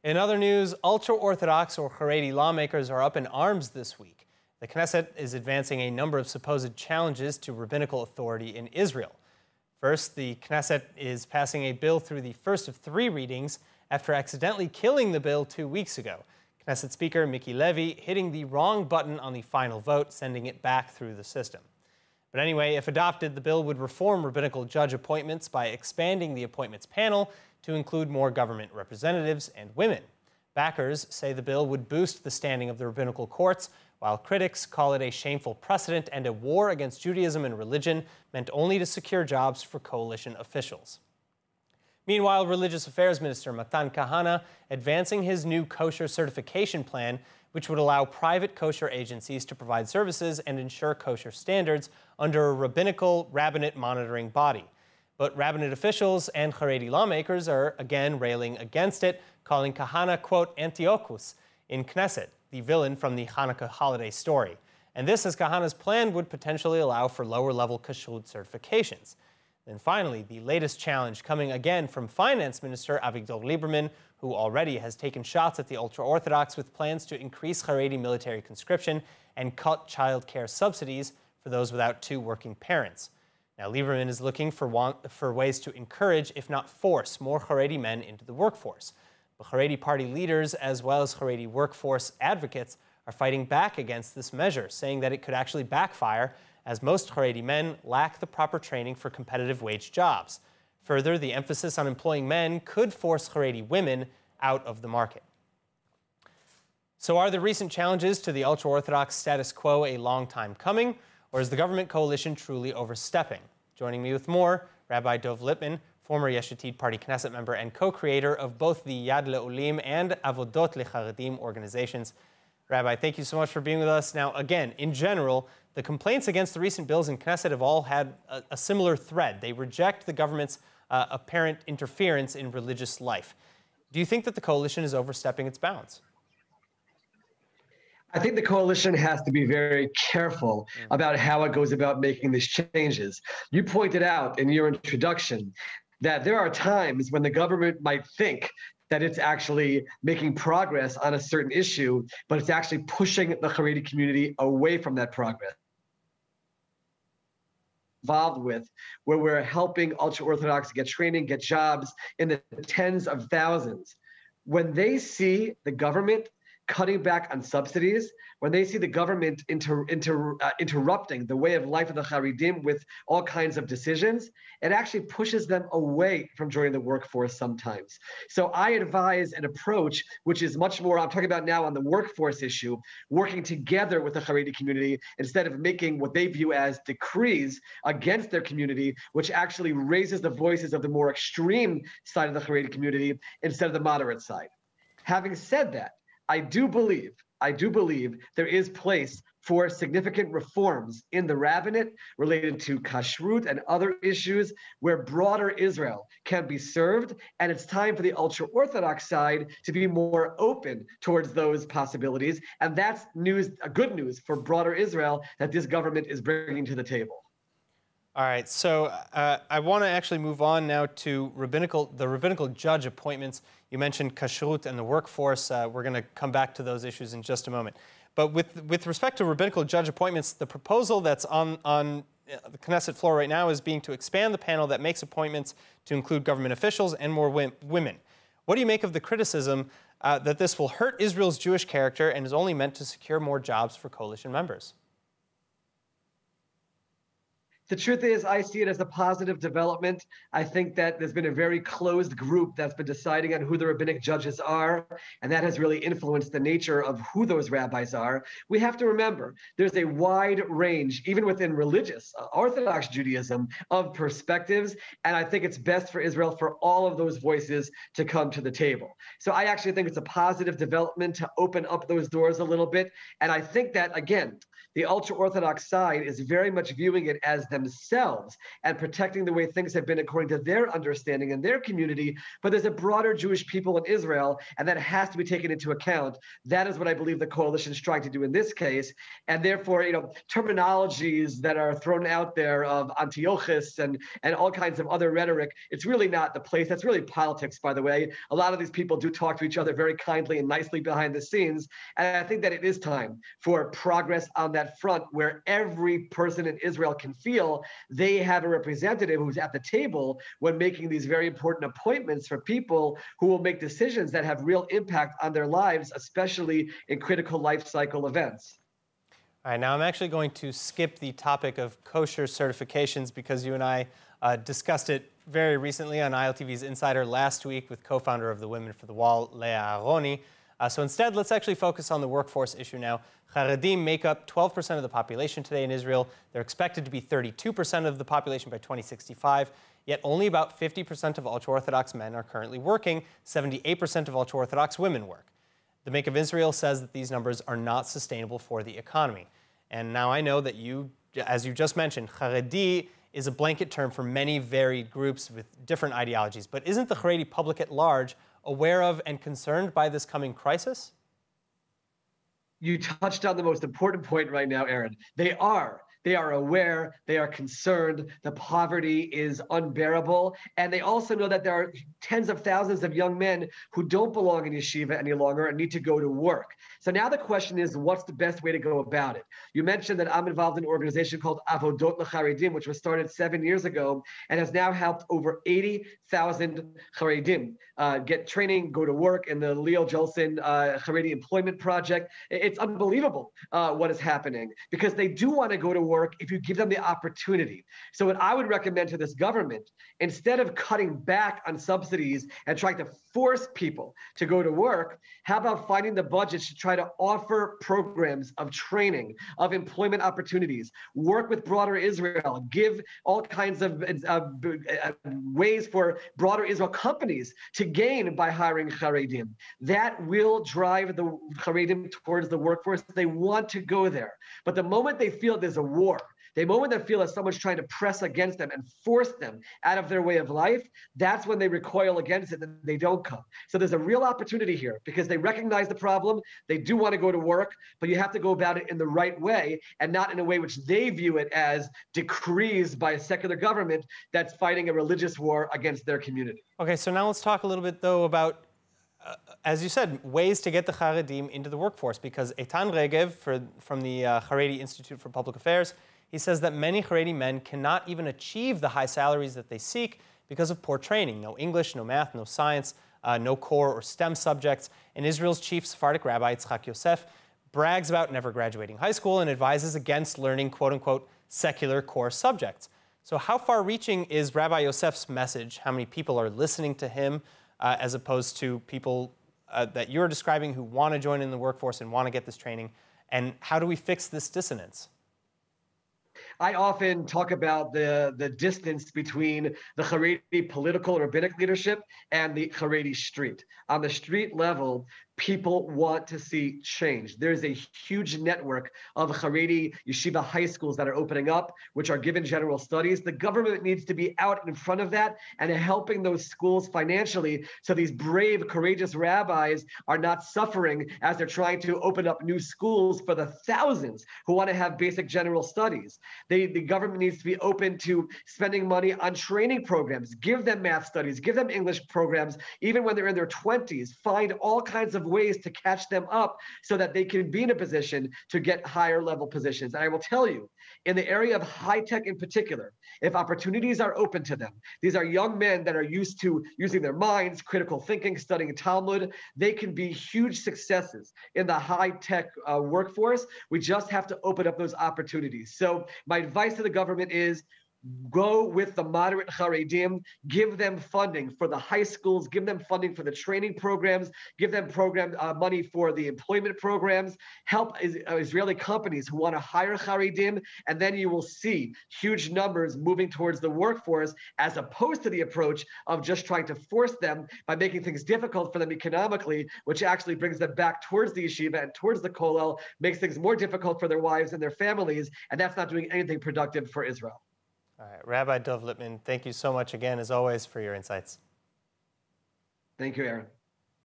In other news, ultra-Orthodox or Haredi lawmakers are up in arms this week. The Knesset is advancing a number of supposed challenges to rabbinical authority in Israel. First, the Knesset is passing a bill through the first of 3 readings after accidentally killing the bill 2 weeks ago. Knesset Speaker Miki Levy hitting the wrong button on the final vote, sending it back through the system. But anyway, if adopted, the bill would reform rabbinical judge appointments by expanding the appointments panel to include more government representatives and women. Backers say the bill would boost the standing of the rabbinical courts, while critics call it a shameful precedent and a war against Judaism and religion meant only to secure jobs for coalition officials. Meanwhile, Religious Affairs Minister Matan Kahana advancing his new kosher certification plan, which would allow private kosher agencies to provide services and ensure kosher standards under a rabbinical rabbinate monitoring body. But rabbinate officials and Haredi lawmakers are again railing against it, calling Kahana, quote, Antiochus in Knesset, the villain from the Hanukkah holiday story. And this, as Kahana's plan, would potentially allow for lower-level kashrut certifications. Then finally, the latest challenge coming again from Finance Minister Rabbi Dov Lipman, who already has taken shots at the ultra-Orthodox with plans to increase Haredi military conscription and cut child care subsidies for those without 2 working parents. Now, Lieberman is looking for ways to encourage, if not force, more Haredi men into the workforce. But Haredi party leaders, as well as Haredi workforce advocates, are fighting back against this measure, saying that it could actually backfire, as most Haredi men lack the proper training for competitive wage jobs. Further, the emphasis on employing men could force Haredi women out of the market. So are the recent challenges to the ultra-Orthodox status quo a long time coming? Or is the government coalition truly overstepping? Joining me with more, Rabbi Dov Lipman, former Yesh Atid Party Knesset member and co-creator of both the Yad Le'olim and Avodot Lecharedim organizations. Rabbi, thank you so much for being with us. Now, again, in general, the complaints against the recent bills in Knesset have all had a similar thread. They reject the government's apparent interference in religious life. Do you think that the coalition is overstepping its bounds? I think the coalition has to be very careful about how it goes about making these changes. You pointed out in your introduction that there are times when the government might think that it's actually making progress on a certain issue, but it's actually pushing the Haredi community away from that progress. Involved with, where we're helping ultra-Orthodox get training, get jobs in the tens of thousands. When they see the government cutting back on subsidies, when they see the government interrupting the way of life of the Haredim with all kinds of decisions, it actually pushes them away from joining the workforce sometimes. So I advise an approach which is much more, I'm talking about now on the workforce issue, working together with the Haredi community instead of making what they view as decrees against their community, which actually raises the voices of the more extreme side of the Haredi community instead of the moderate side. Having said that, I do believe there is place for significant reforms in the rabbinate related to kashrut and other issues where broader Israel can be served. And it's time for the ultra-Orthodox side to be more open towards those possibilities. And that's news, good news for broader Israel that this government is bringing to the table. All right, so I want to actually move on now to the rabbinical judge appointments. You mentioned kashrut and the workforce. We're going to come back to those issues in just a moment. But with respect to rabbinical judge appointments, the proposal that's on the Knesset floor right now is being to expand the panel that makes appointments to include government officials and more women. What do you make of the criticism that this will hurt Israel's Jewish character and is only meant to secure more jobs for coalition members? The truth is, I see it as a positive development. I think that there's been a very closed group that's been deciding on who the rabbinic judges are, and that has really influenced the nature of who those rabbis are. We have to remember, there's a wide range, even within religious, Orthodox Judaism, of perspectives, and I think it's best for Israel for all of those voices to come to the table. So I actually think it's a positive development to open up those doors a little bit, and I think that, again, the ultra-Orthodox side is very much viewing it as the themselves and protecting the way things have been according to their understanding and their community, but there's a broader Jewish people in Israel, and that has to be taken into account. That is what I believe the coalition is trying to do in this case, and therefore, terminologies that are thrown out there of Antiochus and all kinds of other rhetoric, it's really not the place. That's really politics, by the way. A lot of these people do talk to each other very kindly and nicely behind the scenes, and I think that it is time for progress on that front where every person in Israel can feel they have a representative who's at the table when making these very important appointments for people who will make decisions that have real impact on their lives, especially in critical life cycle events. All right, now I'm actually going to skip the topic of kosher certifications because you and I discussed it very recently on ILTV's Insider last week with co-founder of the Women for the Wall, Leah Aharoni. So instead, let's actually focus on the workforce issue now. Haredim make up 12% of the population today in Israel. They're expected to be 32% of the population by 2065, yet only about 50% of ultra-Orthodox men are currently working. 78% of ultra-Orthodox women work. The Make of Israel says that these numbers are not sustainable for the economy. And now I know that you, as you just mentioned, Haredi is a blanket term for many varied groups with different ideologies. But isn't the Haredi public at large aware of and concerned by this coming crisis? You touched on the most important point right now, Aaron. They are. They are aware, they are concerned, the poverty is unbearable, and they also know that there are tens of thousands of young men who don't belong in yeshiva any longer and need to go to work. So now the question is, what's the best way to go about it? You mentioned that I'm involved in an organization called Avodot L'Charedim, which was started 7 years ago and has now helped over 80,000 Charedim get training, go to work in the Leo Jolson Haredi Employment Project. It's unbelievable what is happening because they do want to go to work if you give them the opportunity. So what I would recommend to this government, instead of cutting back on subsidies and trying to force people to go to work, how about finding the budgets to try to offer programs of training, of employment opportunities, work with broader Israel, give all kinds of ways for broader Israel companies to gain by hiring Haredim. That will drive the Haredim towards the workforce. They want to go there. But the moment they feel there's a war, the moment they feel that someone's trying to press against them and force them out of their way of life, that's when they recoil against it and they don't come. So there's a real opportunity here because they recognize the problem. They do want to go to work, but you have to go about it in the right way and not in a way which they view it as decrees by a secular government that's fighting a religious war against their community. Okay, so now let's talk a little bit, though, about as you said, ways to get the Haredim into the workforce, because Eitan Regev from the Haredi Institute for Public Affairs, he says that many Haredi men cannot even achieve the high salaries that they seek because of poor training. No English, no math, no science, no core or STEM subjects. And Israel's chief Sephardic rabbi, Yitzchak Yosef, brags about never graduating high school and advises against learning quote-unquote secular core subjects. So how far-reaching is Rabbi Yosef's message? How many people are listening to him? As opposed to people that you're describing who want to join in the workforce and want to get this training? And how do we fix this dissonance? I often talk about the distance between the Haredi political and rabbinic leadership and the Haredi street. On the street level, people want to see change. There's a huge network of Haredi yeshiva high schools that are opening up, which are given general studies. The government needs to be out in front of that and helping those schools financially so these brave, courageous rabbis are not suffering as they're trying to open up new schools for the thousands who want to have basic general studies. The government needs to be open to spending money on training programs, give them math studies, give them English programs, even when they're in their 20s, find all kinds of ways to catch them up so that they can be in a position to get higher level positions. And I will tell you, in the area of high tech in particular, if opportunities are open to them, these are young men that are used to using their minds, critical thinking, studying Talmud, they can be huge successes in the high tech workforce. We just have to open up those opportunities. So my advice to the government is, go with the moderate Haredim, give them funding for the high schools, give them funding for the training programs, give them money for the employment programs, help Israeli companies who want to hire Haredim, and then you will see huge numbers moving towards the workforce as opposed to the approach of just trying to force them by making things difficult for them economically, which actually brings them back towards the yeshiva and towards the kollel, makes things more difficult for their wives and their families, and that's not doing anything productive for Israel. All right, Rabbi Dov Lipman, thank you so much again, as always, for your insights. Thank you, Aaron.